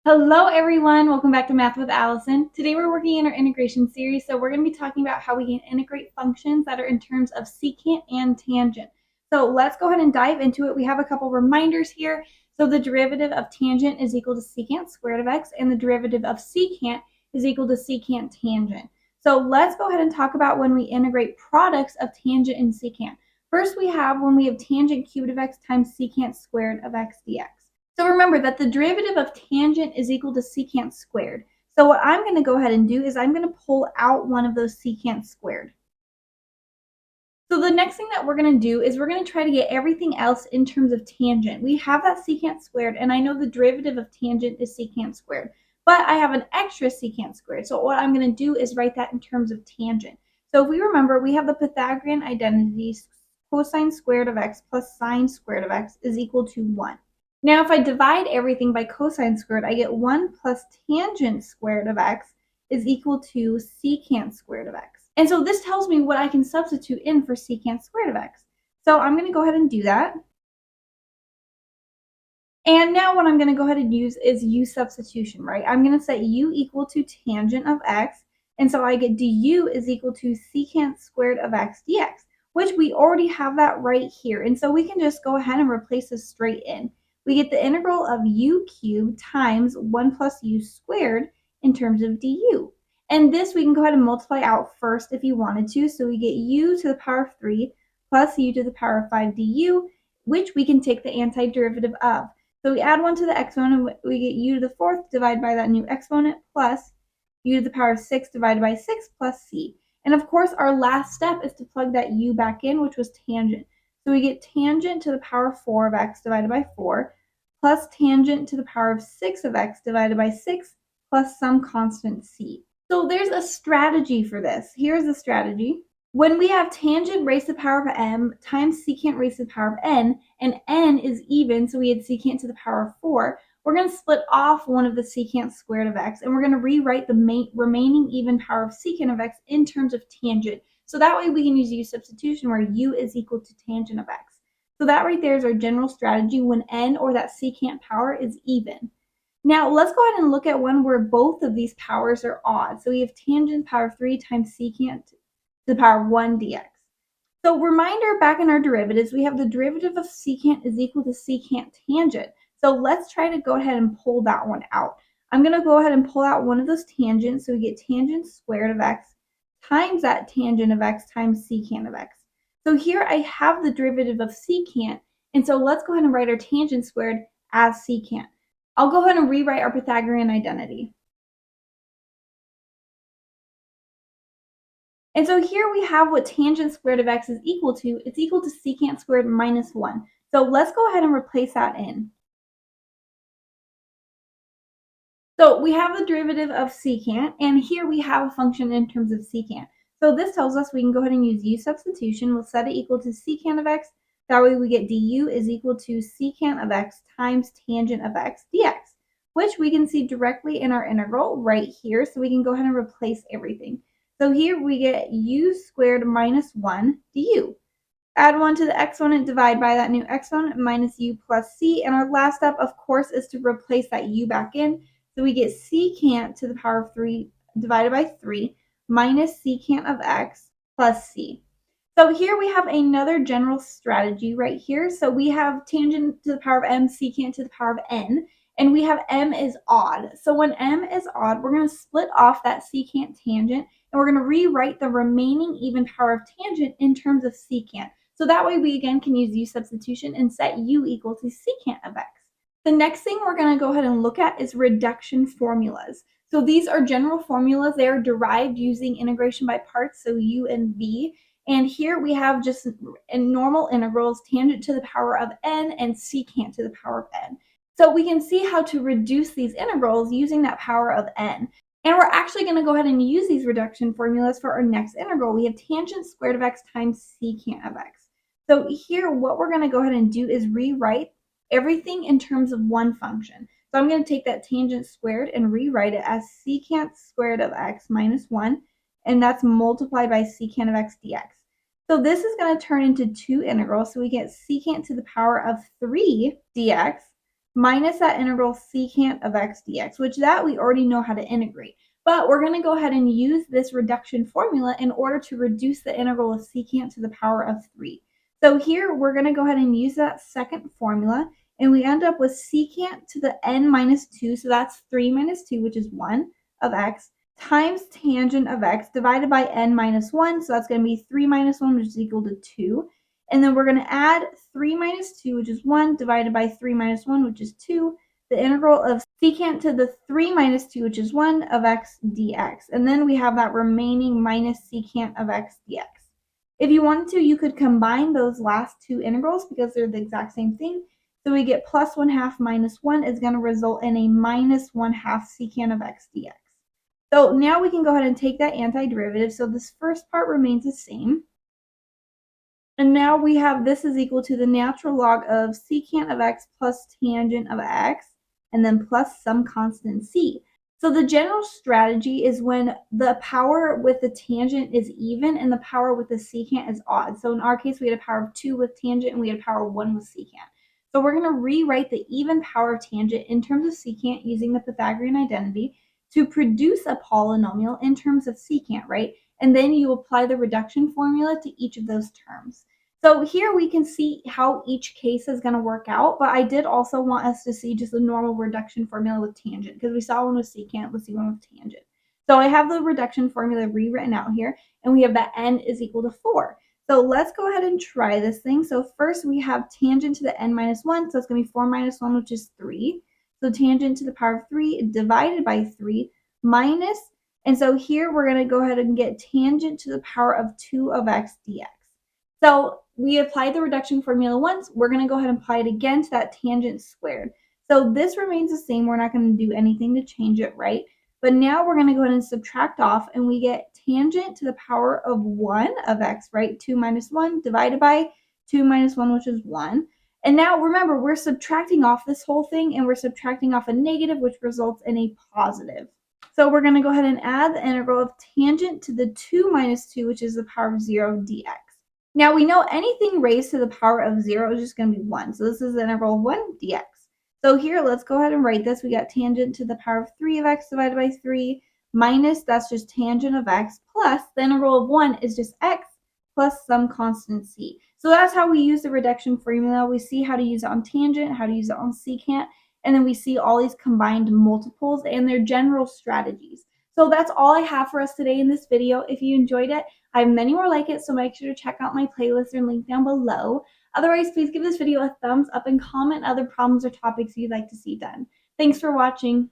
Hello everyone, welcome back to Math with Allison. Today we're working in our integration series, so we're going to be talking about how we can integrate functions that are in terms of secant and tangent. So let's go ahead and dive into it. We have a couple reminders here. So the derivative of tangent is equal to secant squared of x, and the derivative of secant is equal to secant tangent. So let's go ahead and talk about when we integrate products of tangent and secant. First we have when we have tangent cubed of x times secant squared of x dx. So remember that the derivative of tangent is equal to secant squared. So what I'm going to go ahead and do is I'm going to pull out one of those secant squared. So the next thing that we're going to do is we're going to try to get everything else in terms of tangent. We have that secant squared, and I know the derivative of tangent is secant squared, but I have an extra secant squared. So what I'm going to do is write that in terms of tangent. So if we remember, we have the Pythagorean identities, cosine squared of x plus sine squared of x is equal to 1. Now, if I divide everything by cosine squared, I get 1 plus tangent squared of x is equal to secant squared of x. And so this tells me what I can substitute in for secant squared of x. So I'm going to go ahead and do that. And now what I'm going to go ahead and use is u substitution, right? I'm going to set u equal to tangent of x. And so I get du is equal to secant squared of x dx, which we already have that right here. And so we can just go ahead and replace this straight in. We get the integral of u cubed times 1 plus u squared in terms of du. And this we can go ahead and multiply out first if you wanted to. So we get u to the power of 3 plus u to the power of 5 du, which we can take the antiderivative of. So we add 1 to the exponent, we get u to the fourth divided by that new exponent plus u to the power of 6 divided by 6 plus c. And of course, our last step is to plug that u back in, which was tangent. So we get tangent to the power of 4 of x divided by 4 plus tangent to the power of 6 of x divided by 6 plus some constant c. So there's a strategy for this. Here's the strategy. When we have tangent raised to the power of m times secant raised to the power of n, and n is even, so we had secant to the power of 4, we're going to split off one of the secant squared of x, and we're going to rewrite the remaining even power of secant of x in terms of tangent. So that way we can use u substitution where u is equal to tangent of x. So that right there is our general strategy when n, or that secant power, is even. Now let's go ahead and look at one where both of these powers are odd. So we have tangent power of 3 times secant to the power of 1 dx. So reminder, back in our derivatives, we have the derivative of secant is equal to secant tangent. So let's try to go ahead and pull that one out. I'm going to go ahead and pull out one of those tangents. So we get tangent squared of x times that tangent of x times secant of x. So here I have the derivative of secant, and so let's go ahead and write our tangent squared as secant. I'll go ahead and rewrite our Pythagorean identity. And so here we have what tangent squared of x is equal to. It's equal to secant squared minus 1. So let's go ahead and replace that in. So we have the derivative of secant, and here we have a function in terms of secant. So this tells us we can go ahead and use u substitution. We'll set it equal to secant of x. That way we get du is equal to secant of x times tangent of x dx, which we can see directly in our integral right here. So we can go ahead and replace everything. So here we get u squared minus 1 du. Add 1 to the exponent, divide by that new exponent, minus u plus c. And our last step, of course, is to replace that u back in. So we get secant to the power of 3 divided by 3 minus secant of x plus c. So here we have another general strategy right here. So we have tangent to the power of m, secant to the power of n, and we have m is odd. So when m is odd, we're going to split off that secant tangent, and we're going to rewrite the remaining even power of tangent in terms of secant. So that way we again can use u substitution and set u equal to secant of x. The next thing we're going to go ahead and look at is reduction formulas. So these are general formulas. They are derived using integration by parts, so u and v. And here we have just in normal integrals, tangent to the power of n and secant to the power of n. So we can see how to reduce these integrals using that power of n. And we're actually going to go ahead and use these reduction formulas for our next integral. We have tangent squared of x times secant of x. So here what we're going to go ahead and do is rewrite everything in terms of one function. So I'm going to take that tangent squared and rewrite it as secant squared of x minus 1, and that's multiplied by secant of x dx. So this is going to turn into two integrals. So we get secant to the power of 3 dx minus that integral secant of x dx, which that we already know how to integrate. But we're going to go ahead and use this reduction formula in order to reduce the integral of secant to the power of 3. So here we're going to go ahead and use that second formula, and we end up with secant to the n minus 2, so that's 3 minus 2, which is 1, of x, times tangent of x divided by n minus 1, so that's going to be 3 minus 1, which is equal to 2. And then we're going to add 3 minus 2, which is 1, divided by 3 minus 1, which is 2, the integral of secant to the 3 minus 2, which is 1, of x dx. And then we have that remaining minus secant of x dx. If you wanted to, you could combine those last two integrals because they're the exact same thing. So we get plus 1/2 minus 1 is going to result in a minus 1/2 secant of x dx. So now we can go ahead and take that antiderivative. So this first part remains the same. And now we have this is equal to the natural log of secant of x plus tangent of x, and then plus some constant c. So the general strategy is when the power with the tangent is even and the power with the secant is odd. So in our case, we had a power of 2 with tangent and we had a power of 1 with secant. So we're going to rewrite the even power of tangent in terms of secant using the Pythagorean identity to produce a polynomial in terms of secant, right? And then you apply the reduction formula to each of those terms. So here we can see how each case is going to work out, but I did also want us to see just a normal reduction formula with tangent because we saw one with secant, let's see one with tangent. So I have the reduction formula rewritten out here, and we have that n is equal to 4. So let's go ahead and try this thing. So first we have tangent to the n minus 1, so it's going to be 4 minus 1, which is 3. So tangent to the power of 3 divided by 3 minus, and so here we're going to go ahead and get tangent to the power of 2 of x dx. So we applied the reduction formula once. We're going to go ahead and apply it again to that tangent squared. So this remains the same. We're not going to do anything to change it, right? But now we're going to go ahead and subtract off, and we get tangent to the power of 1 of x, right? 2 minus 1 divided by 2 minus 1, which is 1. And now remember, we're subtracting off this whole thing, and we're subtracting off a negative, which results in a positive. So we're going to go ahead and add the integral of tangent to the 2 minus 2, which is the power of 0 dx. Now we know anything raised to the power of 0 is just going to be 1. So this is the integral of 1 dx. So here, let's go ahead and write this. We got tangent to the power of 3 of x divided by 3 minus, that's just tangent of x, plus the integral of 1 is just x plus some constant c. So that's how we use the reduction formula. We see how to use it on tangent, how to use it on secant, and then we see all these combined multiples and their general strategies. So that's all I have for us today in this video. If you enjoyed it, I have many more like it, so make sure to check out my playlist or link down below. Otherwise, please give this video a thumbs up and comment other problems or topics you'd like to see done. Thanks for watching.